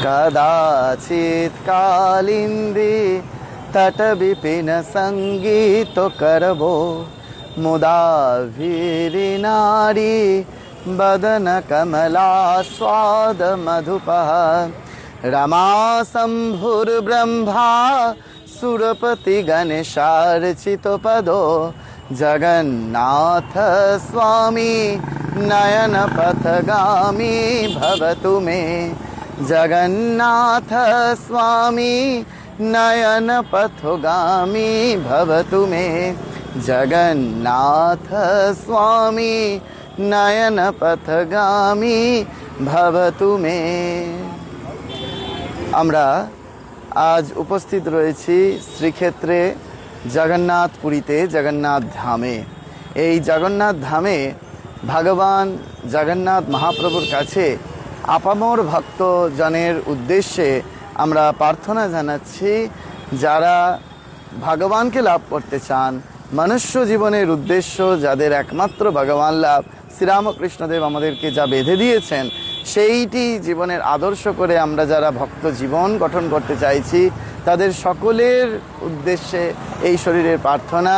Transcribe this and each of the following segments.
कदाचित् कालिंदी तट विपिन संगीत करबो मुदा वीरि नारी बदन कमला स्वाद मधुपः रमा शंभुर्ब्रह्मा सुरपति गणेशार्चित पदो जगन्नाथ स्वामी नयन पथगामी भवतु मे जगन्नाथ स्वामी नयन पथगामी भवतु मे जगन्नाथ स्वामी नयन पथगामी भवतु मे। আমরা আজ উপস্থিত রয়েছি শ্রীক্ষেত্রে জগন্নাথপুরীতে, জগন্নাথ ধামে। এই জগন্নাথ ধামে ভগবান জগন্নাথ মহাপ্রভুর কাছে আপামর ভক্তজনের উদ্দেশ্যে আমরা প্রার্থনা জানাচ্ছি, যারা ভগবানকে লাভ করতে চান, মনুষ্য জীবনের উদ্দেশ্য যাদের একমাত্র ভগবান লাভ, শ্রীরামকৃষ্ণদেব আমাদেরকে যা বেঁধে দিয়েছেন সেইটি জীবনের আদর্শ করে আমরা যারা ভক্ত জীবন গঠন করতে চাইছি, তাদের সকলের উদ্দেশ্যে এই শরীরের প্রার্থনা,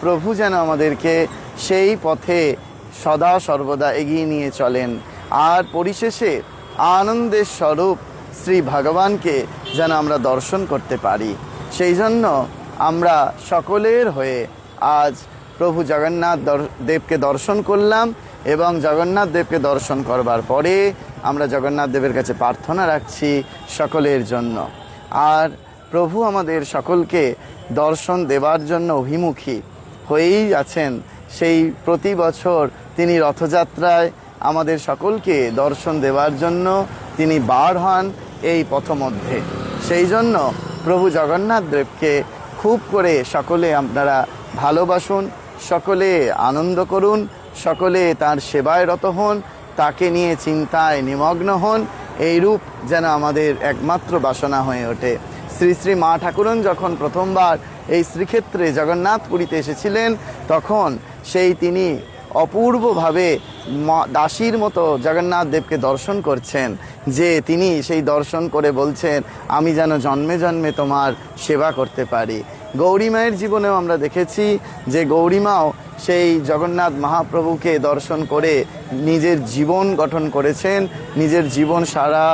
প্রভু যেন আমাদেরকে সেই পথে সদা সর্বদা এগিয়ে নিয়ে চলেন, আর পরিশেষে আনন্দের স্বরূপ শ্রী ভগবানকে যেন আমরা দর্শন করতে পারি। সেই জন্য আমরা সকলের হয়ে আজ প্রভু জগন্নাথ দেবকে দর্শন করলাম, এবং জগন্নাথ দেবকে দর্শন করবার পরে আমরা জগন্নাথ দেবের কাছে প্রার্থনা রাখছি সকলের জন্য। আর প্রভু আমাদের সকলকে দর্শন দেবার জন্য অভিমুখী হয়েই আছেন। সেই প্রতি বছর তিনি রথযাত্রায় আমাদের সকলকে দর্শন দেওয়ার জন্য তিনি বার হন এই পথমধ্যে। সেই জন্য প্রভু জগন্নাথ দেবকে খুব করে সকলে আপনারা ভালোবাসুন, সকলে আনন্দ করুন, সকলে তার সেবায় রত হন, তাকে নিয়ে চিন্তায় নিমগ্ন হন। এইরূপ যেন আমাদের একমাত্র বাসনা হয়ে ওঠে। শ্রী শ্রী মা ঠাকুরন যখন প্রথমবার এই শ্রীক্ষেত্রে জগন্নাথপুরীতে এসেছিলেন, তখন সেই তিনি অপূর্বভাবে দাসীর মতো জগন্নাথ দেবকে দর্শন করছেন, যে তিনি সেই দর্শন করে বলছেন, আমি যেন জন্মে জন্মে তোমার সেবা করতে পারি। গৌরী মায়ের জীবনেও আমরা দেখেছি যে গৌরীমাও সেই জগন্নাথ মহাপ্রভুকে দর্শন করে নিজের জীবন গঠন করেছেন, নিজের জীবন সারা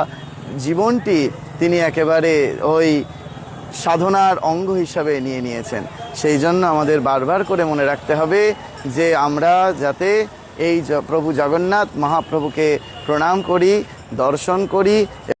জীবনটি তিনি একেবারে ওই সাধনার অঙ্গ হিসাবে নিয়ে নিয়েছেন। সেই জন্য আমাদের বারবার করে মনে রাখতে হবে যে আমরা যাতে এই প্রভু জগন্নাথ মহাপ্রভুকে প্রণাম করি, দর্শন করি।